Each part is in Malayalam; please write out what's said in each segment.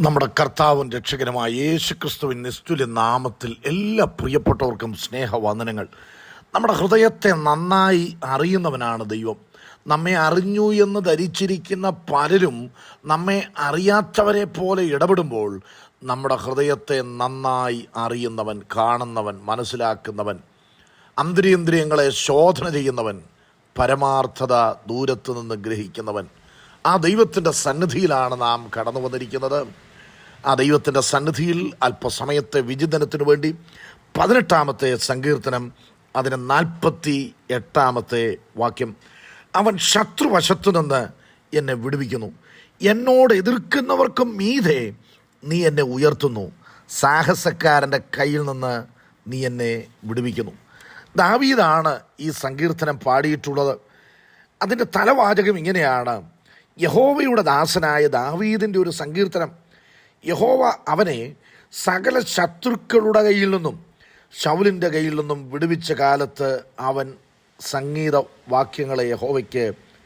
നമ്മുടെ കർത്താവും രക്ഷകനുമായ യേശുക്രിസ്തുവിൻ നിസ്തുല്യ നാമത്തിൽ എല്ലാ പ്രിയപ്പെട്ടവർക്കും സ്നേഹവന്ദനങ്ങൾ. നമ്മുടെ ഹൃദയത്തെ നന്നായി അറിയുന്നവനാണ് ദൈവം. നമ്മെ അറിഞ്ഞു എന്ന് ധരിച്ചിരിക്കുന്ന പലരും നമ്മെ അറിയാത്തവരെ പോലെ ഇടപെടുമ്പോൾ നമ്മുടെ ഹൃദയത്തെ നന്നായി അറിയുന്നവൻ, കാണുന്നവൻ, മനസ്സിലാക്കുന്നവൻ, അന്തരേന്ദ്രിയങ്ങളെ ശോധന ചെയ്യുന്നവൻ, പരമാർത്ഥത ദൂരത്തു നിന്ന് ഗ്രഹിക്കുന്നവൻ, ആ ദൈവത്തിൻ്റെ സന്നിധിയിലാണ് നാം കടന്നു വന്നിരിക്കുന്നത്. ആ ദൈവത്തിൻ്റെ സന്നിധിയിൽ അല്പസമയത്തെ വിചിന്തനത്തിനു വേണ്ടി 18-ാമത്തെ സങ്കീർത്തനം അതിന് 48-ാമത്തെ വാക്യം, അവൻ ശത്രുവശത്തു നിന്ന് എന്നെ വിടുവിക്കുന്നു, എന്നോട് എതിർക്കുന്നവർക്കും മീതെ നീ എന്നെ ഉയർത്തുന്നു, സാഹസക്കാരൻ്റെ കയ്യിൽ നിന്ന് നീ എന്നെ വിടുവിക്കുന്നു. ദാവീദാണ് ഈ സങ്കീർത്തനം പാടിയിട്ടുള്ളത്. അതിൻ്റെ തലവാചകം ഇങ്ങനെയാണ്: യഹോവയുടെ ദാസനായ ദാവീദിൻ്റെ ഒരു സങ്കീർത്തനം. യഹോവ അവനെ സകല ശത്രുക്കളുടെ കയ്യിൽ നിന്നും ശൗലിൻ്റെ കയ്യിൽ നിന്നും വിടുവിച്ച കാലത്ത് അവൻ സംഗീത വാക്യങ്ങളെ യഹോവയ്ക്ക്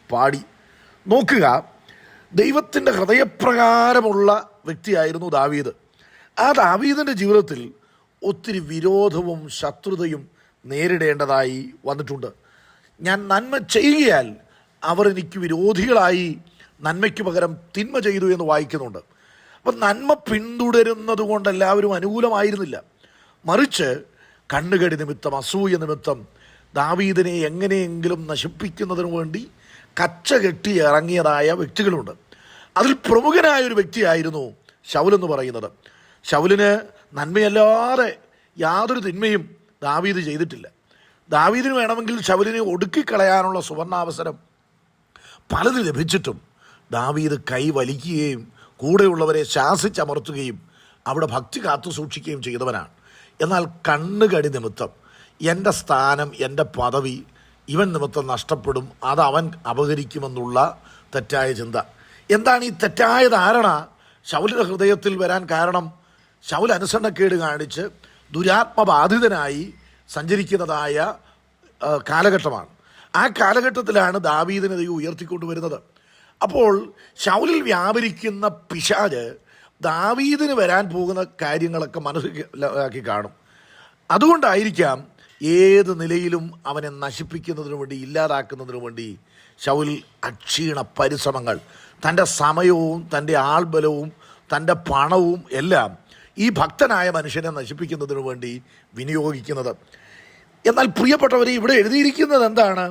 പാടി. നോക്കുക, ദൈവത്തിൻ്റെ ഹൃദയപ്രകാരമുള്ള വ്യക്തിയായിരുന്നു ദാവീദ്. ആ ദാവീദിൻ്റെ ജീവിതത്തിൽ ഒത്തിരി വിരോധവും ശത്രുതയും നേരിടേണ്ടതായി വന്നിട്ടുണ്ട്. ഞാൻ നന്മ ചെയ്യുകയാൽ അവർ എനിക്ക് വിരോധികളായി നന്മയ്ക്ക് പകരം തിന്മ ചെയ്തു എന്ന് വായിക്കുന്നുണ്ട്. അപ്പം നന്മ പിന്തുടരുന്നത് കൊണ്ട് എല്ലാവരും അനുകൂലമായിരുന്നില്ല. മറിച്ച് കണ്ണുകടി നിമിത്തം, അസൂയ നിമിത്തം ദാവീദിനെ എങ്ങനെയെങ്കിലും നശിപ്പിക്കുന്നതിന് വേണ്ടി കച്ചകെട്ടി ഇറങ്ങിയതായ വ്യക്തികളുണ്ട്. അതിൽ പ്രമുഖനായൊരു വ്യക്തിയായിരുന്നു ശൗലെന്ന് പറയുന്നത്. ശൗലിന് നന്മയല്ലാതെ യാതൊരു തിന്മയും ദാവീദ് ചെയ്തിട്ടില്ല. ദാവീദിന് വേണമെങ്കിൽ ശൗലിനെ ഒടുക്കിക്കളയാനുള്ള സുവർണാവസരം പലത് ലഭിച്ചിട്ടും ദാവീദ് കൈ വലിക്കുകയും കൂടെയുള്ളവരെ ശാസിച്ചമർത്തുകയും അവിടെ ഭക്തി കാത്തു സൂക്ഷിക്കുകയും ചെയ്തവനാണ്. എന്നാൽ കണ്ണുകടി നിമിത്തം എൻ്റെ സ്ഥാനം, എൻ്റെ പദവി ഇവൻ നിമിത്തം നഷ്ടപ്പെടും, അത് അവൻ അപഹരിക്കുമെന്നുള്ള തെറ്റായ ചിന്ത. എന്താണ് ഈ തെറ്റായ ധാരണ ശൗലിൻ്റെ ഹൃദയത്തിൽ വരാൻ കാരണം? ശൗൽ അനുസരണക്കേട് കാണിച്ച് ദുരാത്മബാധിതനായി സഞ്ചരിക്കുന്നതായ കാലഘട്ടമാണ്. ആ കാലഘട്ടത്തിലാണ് ദാവീദിനെ ദൈവം ഉയർത്തിക്കൊണ്ടുവരുന്നത്. അപ്പോൾ ശൗലിൽ വ്യാപരിക്കുന്ന പിശാച് ദാവീദിന് വരാൻ പോകുന്ന കാര്യങ്ങളൊക്കെ മനസ്സിലാക്കി കാണും. അതുകൊണ്ടായിരിക്കാം ഏത് നിലയിലും അവനെ നശിപ്പിക്കുന്നതിനു വേണ്ടി, ഇല്ലാതാക്കുന്നതിനു വേണ്ടി ശൗൽ അക്ഷീണ പരിശ്രമങ്ങൾ, തൻ്റെ സമയവും തൻ്റെ ആൾബലവും തൻ്റെ പണവും എല്ലാം ഈ ഭക്തനായ മനുഷ്യനെ നശിപ്പിക്കുന്നതിനു വേണ്ടി വിനിയോഗിക്കുന്നത്. എന്നാൽ പ്രിയപ്പെട്ടവരെ, ഇവിടെ എഴുതിയിരിക്കുന്നത് എന്താണ്?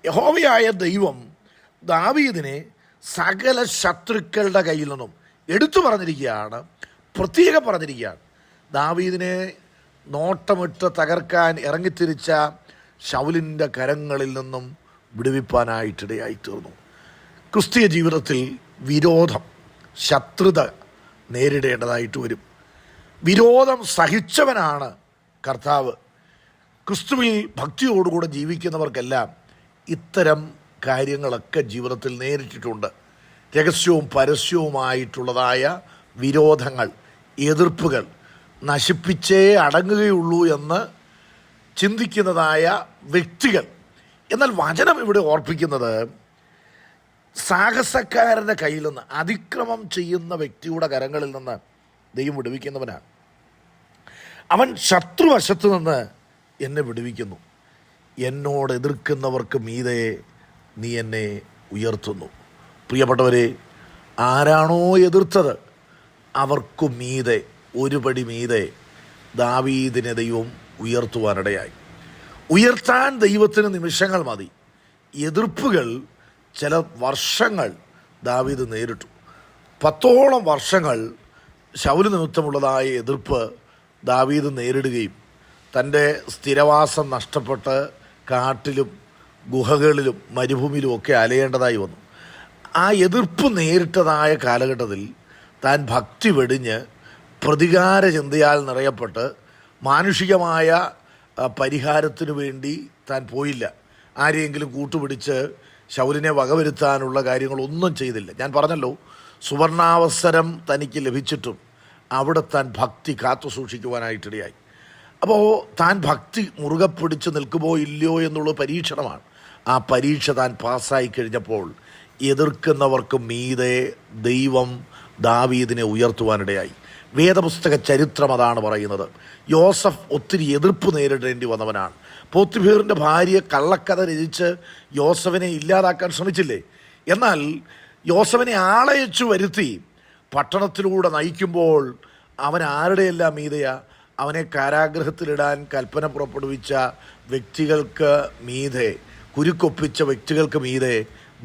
യഹോവയായ ദൈവം ദാവീദിനെ സകല ശത്രുക്കളുടെ കയ്യിൽ നിന്നും എടുത്തു പറഞ്ഞിരിക്കുകയാണ്, പ്രത്യേകം പറഞ്ഞിരിക്കുകയാണ്. ദാവീദിനെ നോട്ടമിട്ട് തകർക്കാൻ ഇറങ്ങിത്തിരിച്ച ശൗലിൻ്റെ കരങ്ങളിൽ നിന്നും വിടുവിപ്പാനായിട്ടിടയായി തീർന്നു. ക്രിസ്തീയ ജീവിതത്തിൽ വിരോധം, ശത്രുത നേരിടേണ്ടതായിട്ട് വരും. വിരോധം സഹിച്ചവനാണ് കർത്താവ്. ക്രിസ്തുവിൽ ഭക്തിയോടുകൂടെ ജീവിക്കുന്നവർക്കെല്ലാം ഇത്തരം കാര്യങ്ങളൊക്കെ ജീവിതത്തിൽ നേരിട്ടിട്ടുണ്ട്. രഹസ്യവും പരസ്യവുമായിട്ടുള്ളതായ വിരോധങ്ങൾ, എതിർപ്പുകൾ നശിപ്പിച്ചേ അടങ്ങുകയുള്ളൂ എന്ന് ചിന്തിക്കുന്നതായ വ്യക്തികൾ. എന്നാൽ വചനം ഇവിടെ ഓർപ്പിക്കുന്നത് സാഹസക്കാരൻ്റെ കയ്യിൽ നിന്ന്, അതിക്രമം ചെയ്യുന്ന വ്യക്തിയുടെ കരങ്ങളിൽ നിന്ന് ദൈവം വിടുവിക്കുന്നവനാണ്. അവൻ ശത്രുവശത്തു നിന്ന് എന്നെ വിടുവിക്കുന്നു, എന്നോട് എതിർക്കുന്നവർക്ക് മീതെ നീ എന്നെ ഉയർത്തുന്നു. പ്രിയപ്പെട്ടവരെ, ആരാണോ എതിർത്തത് അവർക്കു മീതെ, ഒരു പടി മീതെ ദാവീദിനെ ദൈവം ഉയർത്തുവാനിടയായി. ഉയർത്താൻ ദൈവത്തിന് നിമിഷങ്ങൾ മതി. എതിർപ്പുകൾ ചില വർഷങ്ങൾ ദാവീദ് നേരിട്ടു. 10ഓളം വർഷങ്ങൾ ശൗല് നിമിത്തമുള്ളതായ എതിർപ്പ് ദാവീദ് നേരിടുകയും തൻ്റെ സ്ഥിരവാസം നഷ്ടപ്പെട്ട് കാട്ടിലും ഗുഹകളിലും മരുഭൂമിയിലും ഒക്കെ അലയേണ്ടതായി വന്നു. ആ എതിർപ്പ് നേരിട്ടതായ കാലഘട്ടത്തിൽ താൻ ഭക്തി വെടിഞ്ഞ് പ്രതികാര ചിന്തയാൽ നിറയപ്പെട്ട് മാനുഷികമായ പരിഹാരത്തിനു വേണ്ടി താൻ പോയില്ല. ആരെയെങ്കിലും കൂട്ടുപിടിച്ച് ശൗലിനെ വകവരുത്താനുള്ള കാര്യങ്ങളൊന്നും ചെയ്തില്ല. ഞാൻ പറഞ്ഞല്ലോ, സുവർണാവസരം തനിക്ക് ലഭിച്ചിട്ടും അവിടെ താൻ ഭക്തി കാത്തു സൂക്ഷിക്കുവാനായിട്ടിടയായി. അപ്പോൾ താൻ ഭക്തി മുറുകെ പിടിച്ച് നിൽക്കുമോ ഇല്ലയോ എന്നുള്ള പരീക്ഷണമാണ്. ആ പരീക്ഷ താൻ പാസ്സായി കഴിഞ്ഞപ്പോൾ എതിർക്കുന്നവർക്ക് മീതെ ദൈവം ദാവീദിനെ ഉയർത്തുവാനിടയായി. വേദപുസ്തക ചരിത്രം അതാണ് പറയുന്നത്. യോസഫ് ഒത്തിരി എതിർപ്പ് നേരിടേണ്ടി വന്നവനാണ്. പോത്തിഫീറിൻ്റെ ഭാര്യ കള്ളക്കഥ രചിച്ച് യോസഫിനെ ഇല്ലാതാക്കാൻ ശ്രമിച്ചില്ലേ? എന്നാൽ യോസഫിനെ ആളയച്ചു വരുത്തി പട്ടണത്തിലൂടെ നയിക്കുമ്പോൾ അവൻ ആരുടെയെല്ലാം മീതെയാ? അവനെ കാരാഗ്രഹത്തിലിടാൻ കൽപ്പന പുറപ്പെടുവിച്ച വ്യക്തികൾക്ക് മീതെ, കുരുക്കൊപ്പിച്ച വ്യക്തികൾക്ക് മീതെ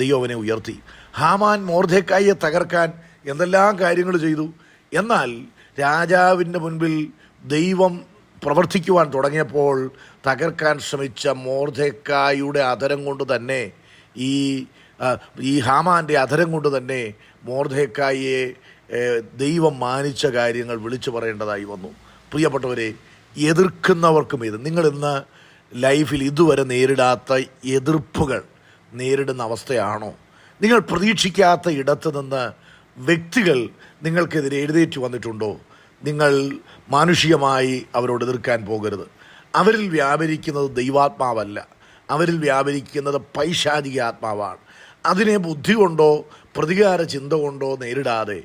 ദൈവം അവനെ ഉയർത്തി. ഹാമാൻ മൊർദെഖായിയെ തകർക്കാൻ എന്തെല്ലാം കാര്യങ്ങൾ ചെയ്തു. എന്നാൽ രാജാവിൻ്റെ മുൻപിൽ ദൈവം പ്രവർത്തിക്കുവാൻ തുടങ്ങിയപ്പോൾ തകർക്കാൻ ശ്രമിച്ച മൊർദെഖായിയുടെ അധരം കൊണ്ട് തന്നെ, ഈ ഹാമാൻ്റെ അധരം കൊണ്ട് തന്നെ മൊർദെഖായിയെ ദൈവം മാനിച്ച കാര്യങ്ങൾ വിളിച്ചു പറയേണ്ടതായി വന്നു. പ്രിയപ്പെട്ടവരെ, എതിർക്കുന്നവർക്കും നിങ്ങളിന്ന് ലൈഫിൽ ഇതുവരെ നേരിടാത്ത എതിർപ്പുകൾ നേരിടുന്ന അവസ്ഥയാണോ? നിങ്ങൾ പ്രതീക്ഷിക്കാത്ത ഇടത്ത് നിന്ന് വ്യക്തികൾ നിങ്ങൾക്കെതിരെ എഴുന്നേറ്റ് വന്നിട്ടുണ്ടോ? നിങ്ങൾ മാനുഷികമായി അവരോട് എതിർക്കാൻ പോകരുത്. അവരിൽ വ്യാപരിക്കുന്നത് ദൈവാത്മാവല്ല, അവരിൽ വ്യാപരിക്കുന്നത് പൈശാചിക ആത്മാവാണ്. അതിനെ ബുദ്ധി കൊണ്ടോ പ്രതികാര ചിന്ത കൊണ്ടോ നേരിടാതെ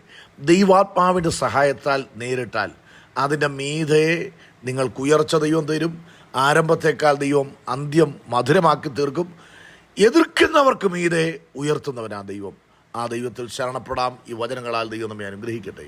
ദൈവാത്മാവിൻ്റെ സഹായത്താൽ നേരിട്ടാൽ അതിൻ്റെ മീതെ നിങ്ങൾക്കുയർച്ച ദൈവം തരും. ആരംഭത്തേക്കാൾ ദൈവം അന്ത്യം മധുരമാക്കി തീർക്കും. എതിർക്കുന്നവർക്ക് മീതെ ഉയർത്തുന്നവനാ ദൈവം. ആ ദൈവത്തിൽ ശരണപ്പെടാം. ഈ വചനങ്ങളാൽ ദൈവം നമ്മെ അനുഗ്രഹിക്കട്ടെ.